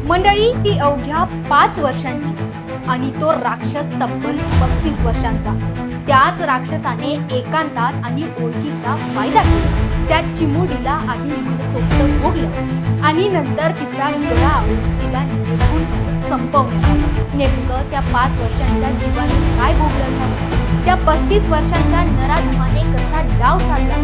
मंडळी ती अवघ्या 5 वर्षांची आणि तो राक्षस तब्बल 35 वर्षांचा। त्याच राक्षसाने एकांतात आणि ओळखीचा फायदा घेतला। त्या चिमुडीला आधी मनसोक्त भोगलं आणि नंतर तिचा गळा आवळून तिला निघून संपवण्यात आलं। नेमकं त्या 5 वर्षांच्या जीवाने काय भोगलं असावं? त्या 35 वर्षांच्या नराधमाने कसा डाव साधला?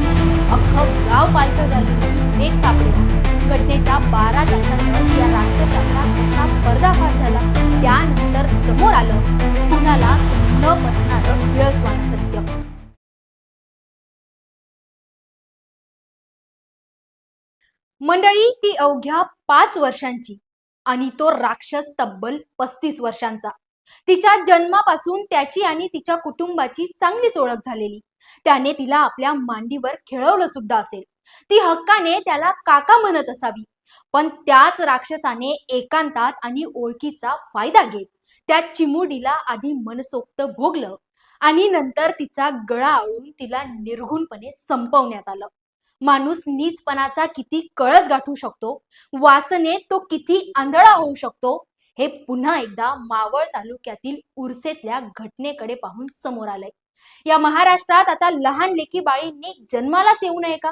अख्खं गाव पालथं झालं, लेक सापडेल। घटनेच्या 12 तासानंतर या राक्षसाचा कसा पर्दाफाश झाला, त्यानंतर समोर आलं कुणाला न पचणारं किळसवाणं सत्य। मंडळी ती अवघ्या 5 वर्षांची आणि तो राक्षस तब्बल 35 वर्षांचा। तिच्या जन्मापासून त्याची आणि तिच्या कुटुंबाची चांगलीच ओळख झालेली। त्याने तिला आपल्या मांडीवर खेळवलं सुद्धा असेल। ती हक्काने त्याला काका म्हणत असावी। पण त्याच राक्षसाने एकांतात आणि ओळखीचा फायदा घेत त्या चिमुडीला आधी मनसोक्त भोगलं आणि नंतर तिचा गळा आवळून तिला निर्घुणपणे संपवण्यात आलं। माणूस नीचपणाचा किती कळस गाठू शकतो, वासनेत तो किती आंधळा होऊ शकतो, हे पुन्हा एकदा मावळ तालुक्यातील उरसेतल्या घटनेकडे पाहून समोर आलंय। या महाराष्ट्रात आता लहान लेकी बाळींनी जन्मालाच येऊ नये का?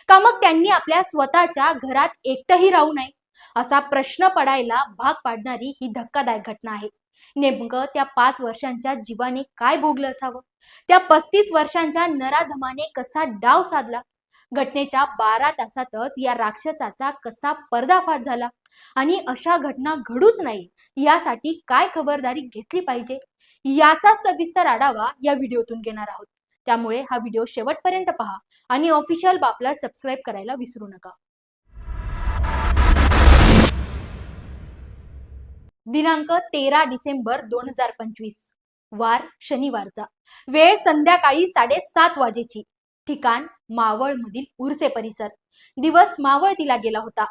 का मग त्यांनी आपल्या स्वतःच्या घरात एकटंही राहू नये, असा प्रश्न पडायला भाग पाडणारी ही धक्कादायक घटना आहे। नेमकं त्या 5 वर्षांच्या जीवाने काय भोगलं असावं? त्या 35 वर्षांच्या नराधमाने कसा डाव साधला? घटनेच्या 12 तासातच या राक्षसाचा कसा पर्दाफाश झाला? आणि अशा घटना घडूच नाही यासाठी काय खबरदारी घेतली पाहिजे, याचा सविस्तर आढावा या व्हिडिओतून घेणार आहोत। त्यामुळे हा व्हिडिओ शेवटपर्यंत पहा आणि ऑफिशियल बापला सबस्क्राइब करायला विसरू नका। दिनांक 13 डिसेंबर 2025, वार शनिवारचा, वेळ संध्याकाळी 7:30 वाजेची, ठिकाण मावळ मधील उरसे परिसर। दिवस मावळतीला गेला होता।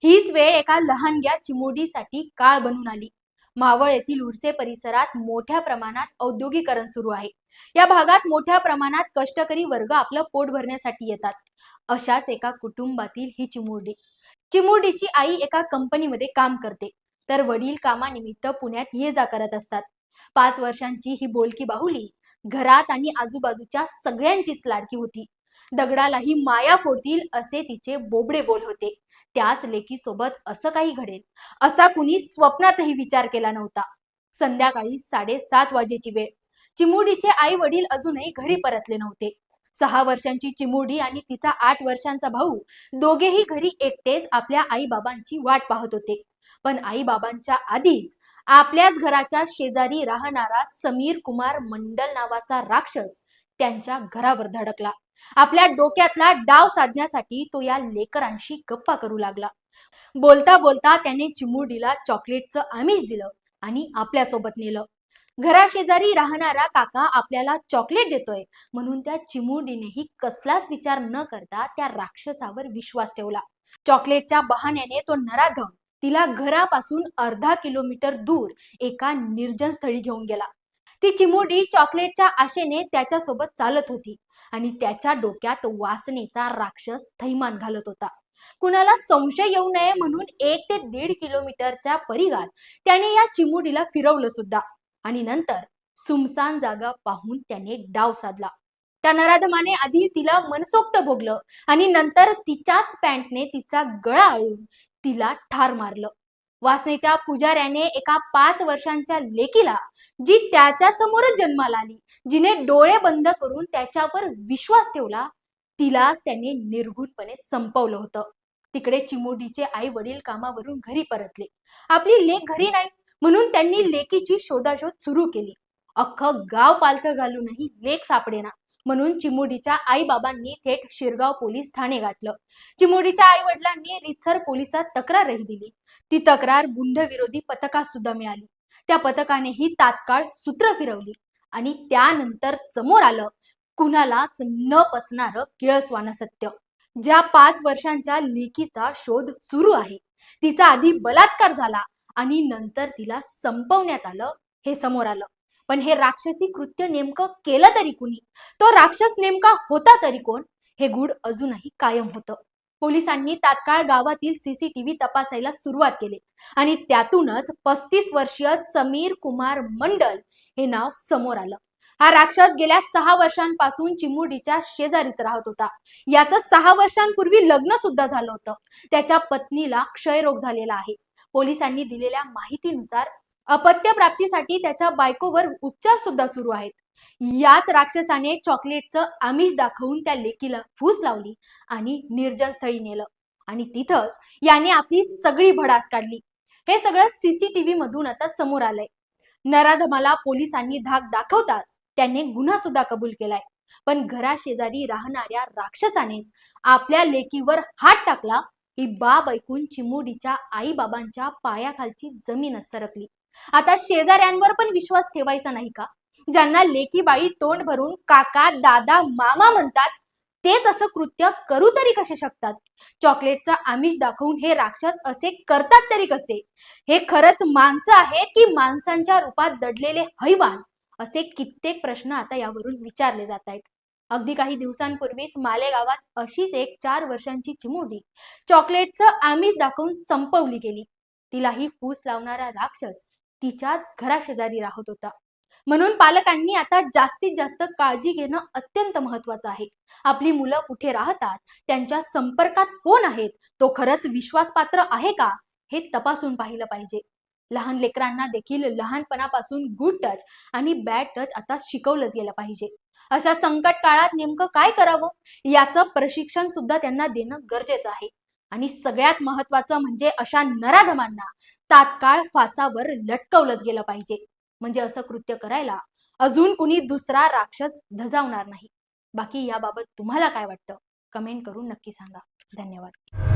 हीच वेळ एका लहानग्या चिमुरडीसाठी काळ बनून आली। मावळ येथील उरसे परिसरात मोठ्या प्रमाणात औद्योगिकरण सुरू आहे। या भागात मोठ्या प्रमाणात कष्टकरी वर्ग आपलं पोट भरण्यासाठी येतात। अशाच एका कुटुंबातील ही चिमुरडी। चिमुरडीची आई एका कंपनीमध्ये काम करते, तर वडील कामानिमित्त पुण्यात ये जा करत असतात। 5 वर्षांची ही बोलकी बाहुली घरात आणि आजूबाजूच्या सगळ्यांचीच लाडकी होती। दगडालाही माया फोडतील असे तिचे बोबडे बोल होते। त्याच लेकी सोबत असं काही घडेल असा कुणी स्वप्नातही विचार केला नव्हता। संध्याकाळी 7:30 वाजेची वेळ। चिमुरडीचे आई वडील अजूनही घरी परतले नव्हते। 6 वर्षांची चिमुरडी आणि तिचा 8 वर्षांचा भाऊ दोघेही घरी एकटेच आपल्या आई बाबांची वाट पाहत होते। पण आई बाबांच्या आधीच आपल्याच घराच्या शेजारी राहणारा समीर कुमार मंडल नावाचा राक्षस त्यांच्या घरावर धडकला। आपल्या डोक्यातला डाव साधण्यासाठी तो या लेकरांशी गप्पा करू लागला। बोलता बोलता त्याने चिमुरडीला चॉकलेटचं आमिष दिलं आणि आपल्या सोबत नेलं। घराशेजारी राहणारा काका आपल्याला चॉकलेट देतोय म्हणून त्या चिमुरडीनेही कसलाच विचार न करता त्या राक्षसावर विश्वास ठेवला। चॉकलेटच्या बहाण्याने तो नराधम तिला घरापासून अर्धा किलोमीटर दूर एका निर्जन स्थळी घेऊन गेला। ती चिमुरडी चॉकलेटच्या आशेने त्याच्यासोबत चालत होती आणि त्याच्या डोक्यात वासनेचा राक्षस थैमान घालत होता। कुणाला संशय येऊ नये म्हणून 1 ते 1.5 किलोमीटरच्या परिघात त्याने या चिमुरडीला फिरवलं सुद्धा आणि नंतर सुमसान जागा पाहून त्याने डाव साधला। त्या नराधमाने आधी तिला मनसोक्त भोगलं आणि नंतर तिच्याच पॅन्टने तिचा गळा आवळून तिला ठार मारलं। वासनेच्या पुजाऱ्याने एका 5 वर्षांच्या लेकीला, जी त्याच्या समोरच जन्माला आली, जिने डोळे बंद करून त्याच्यावर विश्वास ठेवला, तिलाच त्याने निर्घुणपणे संपवलं होतं। तिकडे चिमुरडीचे आई वडील कामावरून घरी परतले। आपली लेक घरी नाही म्हणून त्यांनी लेकीची शोधाशोध सुरू केली। अख्खं गाव पालथं घालूनही लेक सापडेना म्हणून चिमुरडीच्या आई बाबांनी थेट शिरगाव पोलीस ठाणे गाठलं। चिमुरडीच्या आई वडिलांनी रितसर पोलिसात तक्रारही दिली। ती तक्रार गुंडविरोधी पथकात सुद्धा मिळाली। त्या पथकानेही तात्काळ सूत्र फिरवली आणि त्यानंतर समोर आलं कुणालाच न पचणारं किळसवाणं सत्य। ज्या 5 वर्षांच्या लेकीचा शोध सुरू आहे, तिचा आधी बलात्कार झाला आणि नंतर तिला संपवण्यात आलं हे समोर आलं। पण हे राक्षसी कृत्य नेमकं केलं तरी कुणी? तो राक्षस नेमका होता तरी कोण? हे गूढ अजूनही कायम होतं। पोलिसांनी तात्काळ गावातील सीसीटीव्ही तपासायला सुरुवात केली आणि त्यातूनच 35 वर्षीय समीर कुमार मंडल हे नाव समोर आलं. हा राक्षस गेल्या 6 वर्षांपासून चिमुरडीच्या शेजारीच राहत होता. याचं 6 वर्षांपूर्वी लग्न सुद्धा झालं होतं. त्याच्या पत्नीला क्षयरोग झालेला आहे. पोलिसांनी दिलेल्या माहितीनुसार अपत्य प्राप्तीसाठी त्याच्या बायकोवर उपचार सुद्धा सुरू आहेत. याच राक्षसाने चॉकलेटचं आमिष दाखवून त्या लेकीला फूस लावली आणि निर्जन स्थळी नेलं आणि तिथंच याने आपली सगळी भडास काढली. हे सगळं सीसीटीव्ही मधून आता समोर आलंय. नराधमाला पोलिसांनी धाक दाखवताच त्याने गुन्हा सुद्धा कबूल केलाय. पण घराशेजारी राहणाऱ्या राक्षसानेच आपल्या लेकीवर हात टाकला ही बाब ऐकून चिमुरडीच्या आई बाबांच्या पायाखालची जमीनच सरकली. आता शेजाऱ्यांवर पण विश्वास ठेवायचा नाही का? ज्यांना लेकी बाळी तोंड भरून काका दादा मामा म्हणतात तेच असं कृत्य करू तरी कसे शकतात? चॉकलेटचा आमिष दाखवून हे राक्षस असे करतात तरी कसे? हे खरंच माणसं आहेत की माणसांच्या रूपात दडलेले हैवान? असे कित्येक प्रश्न आता यावरून विचारले जात आहेत. अगदी काही दिवसांपूर्वीच मालेगावात अशीच एक 4 वर्षांची चिमुरडी चॉकलेटचं आमिष दाखवून संपवली गेली. तिलाही फूस लावणारा राक्षस तिच्याच घराशेजारी राहत होता. म्हणून पालकांनी आता जास्तीत जास्त काळजी घेणं अत्यंत महत्वाचं आहे. आपली मुलं कुठे राहतात, त्यांच्या संपर्कात कोण आहेत, तो खरंच विश्वासपात्र आहे का, हे तपासून पाहिलं पाहिजे. लहान लेकरांना देखील लहानपणापासून गुड टच आणि बॅड टच आता शिकवलंच गेलं पाहिजे. अशा संकट काळात नेमकं काय करावं याचं प्रशिक्षण सुद्धा त्यांना देणं गरजेचं आहे. आणि सगळ्यात महत्वाचं म्हणजे अशा नराधमांना तात्काळ फासावर लटकवलंच गेलं पाहिजे. म्हणजे असं कृत्य करायला अजून कुणी दुसरा राक्षस धजावणार नाही. बाकी याबाबत तुम्हाला काय वाटतं? कमेंट करून नक्की सांगा. धन्यवाद.